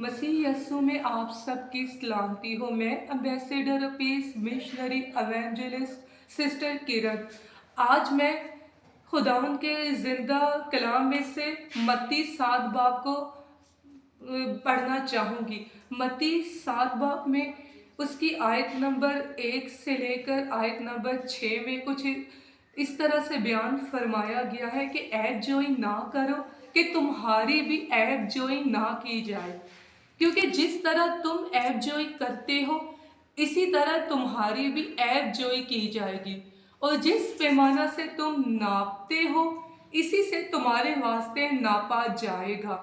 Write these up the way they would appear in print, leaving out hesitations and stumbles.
मसीह यस्सु में आप सबकी सलामती हो। मैं ambassador of peace missionary evangelist sister Kiran. आज मैं खुदावंद के ज़िंदा कलाम में से मत्ती 7 बाब को पढ़ना चाहूँगी। मत्ती 7 बाब में उसकी आयत नंबर 1 से लेकर आयत नंबर 6 में कुछ इस तरह से बयान फरमाया गया है कि ऐब जोई ना करो कि तुम्हारी भी ऐब जोई ना की जाए, क्योंकि जिस तरह तुम ऐब जोई करते हो इसी तरह तुम्हारी भी ऐब जोई की जाएगी, और जिस पैमाना से तुम नापते हो इसी से तुम्हारे वास्ते नापा जाएगा।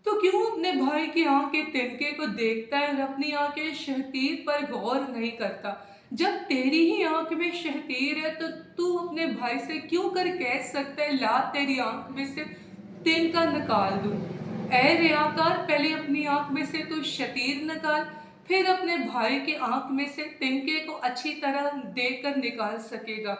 तो क्यों अपने भाई की आंख के तिनके को देखता है और अपनी आंख के शहतीर पर गौर नहीं करता? जब तेरी ही आंख में शहतीर है तो तू अपने भाई से क्यों कर कह सकता है ला तेरी आंख में से तिनका निकाल दूं? ऐ रियाकार, पहले अपनी आंख में से तू शतीर निकाल, फिर अपने भाई की आंख में से तिनके को अच्छी तरह देखकर निकाल सकेगा।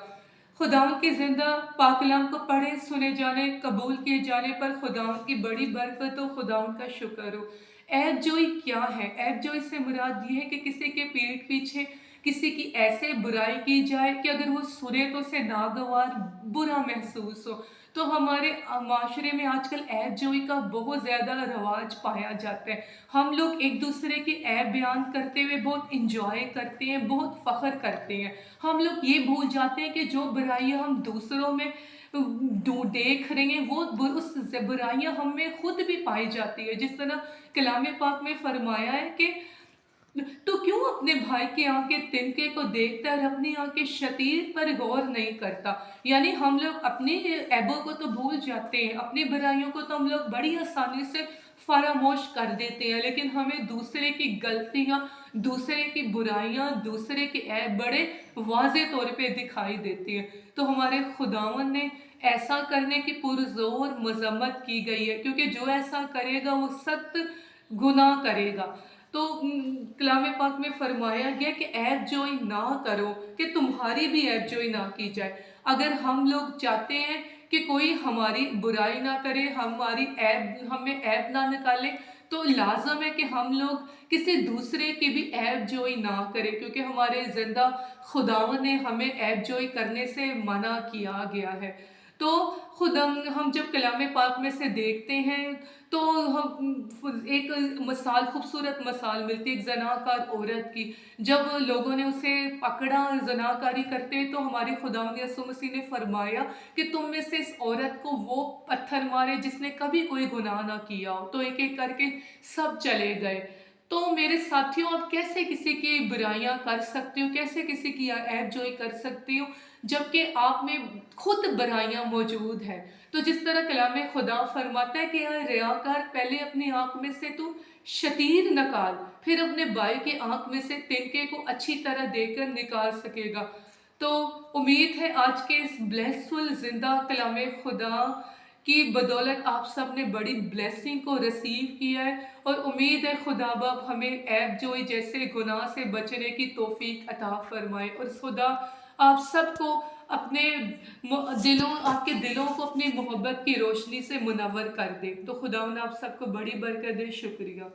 खुदावंद की जिंदा पाकलाम को पढ़े सुने जाने कबूल किए जाने पर खुदावंद की बड़ी बरकत हो, खुदावंद का शुक्र हो। ऐब जोई क्या है? ऐब जोई से मुराद ये है कि किसी के पीठ पीछे किसी की ऐसे बुराई की जाए कि अगर वो सुने तो उसे नागवार बुरा महसूस हो। तो हमारे माशरे में आजकल ऐब जोई का बहुत ज़्यादा रवाज पाया जाता है। हम लोग एक दूसरे की ऐब बयान करते हुए बहुत इंजॉय करते हैं, बहुत फ़ख्र करते हैं। हम लोग ये भूल जाते हैं कि जो बुराइयां हम दूसरों में देख रहे हैं वो उस बुराइयां हम में खुद भी पाई जाती है। जिस तरह कलाम पाक में फरमाया है कि तो क्यों अपने भाई की आंख के तिनके को देखता है और अपनी आंख के शतीर पर गौर नहीं करता? यानी हम लोग अपनी ऐबों को तो भूल जाते हैं, अपनी बुराइयों को तो हम लोग बड़ी आसानी से फरामोश कर देते हैं, लेकिन हमें दूसरे की गलतियां, दूसरे की बुराइयां, दूसरे के ऐब बड़े वाज़े तौर पे दिखाई देती हैं। तो हमारे खुदावन ने ऐसा करने की पुरजोर मजम्मत की गई है, क्योंकि जो ऐसा करेगा वो सख्त गुनाह करेगा। तो कलाम पाक में फरमाया गया कि ऐब जोई ना करो कि तुम्हारी भी ऐब जोई ना की जाए। अगर हम लोग चाहते हैं कि कोई हमारी बुराई ना करे, हमारी ऐब हमें ऐब ना निकाले, तो लाजम है कि हम लोग किसी दूसरे की भी ऐब जोई ना करें, क्योंकि हमारे जिंदा खुदावन ने हमें ऐब जोई करने से मना किया गया है। तो खुदा हम जब कलाम पाक में से देखते हैं तो हम एक मिसाल, खूबसूरत मिसाल मिलती है एक जनाकार औरत की। जब लोगों ने उसे पकड़ा जनाकारी करते तो हमारे खुदावंद यीशु मसीह ने फरमाया कि तुम में से इस औरत को वो पत्थर मारे जिसने कभी कोई गुनाह ना किया हो। तो एक एक करके सब चले गए। तो मेरे साथियों, आप कैसे किसी की बुराइयां कर सकते हो, कैसे किसी की ऐब जोई कर सकते हो जबकि आप में खुद बुराइयां मौजूद हैं? तो जिस तरह कलाम खुदा फरमाता है कि रियाकार, पहले अपनी आंख में से तू शतीर निकाल, फिर अपने भाई की आंख में से तिनके को अच्छी तरह देखकर निकाल सकेगा। तो उम्मीद है आज के इस ब्लेसफुल जिंदा कलाम खुदा की बदौलत आप सब ने बड़ी ब्लेसिंग को रिसीव किया है, और उम्मीद है खुदा बाप हमें ऐब जोई जैसे गुनाह से बचने की तौफीक अता फरमाए, और खुदा आप सबको अपने आपके दिलों को अपनी मोहब्बत की रोशनी से मुनव्वर कर दे। तो खुदा आप सबको बड़ी बरकत दे। शुक्रिया।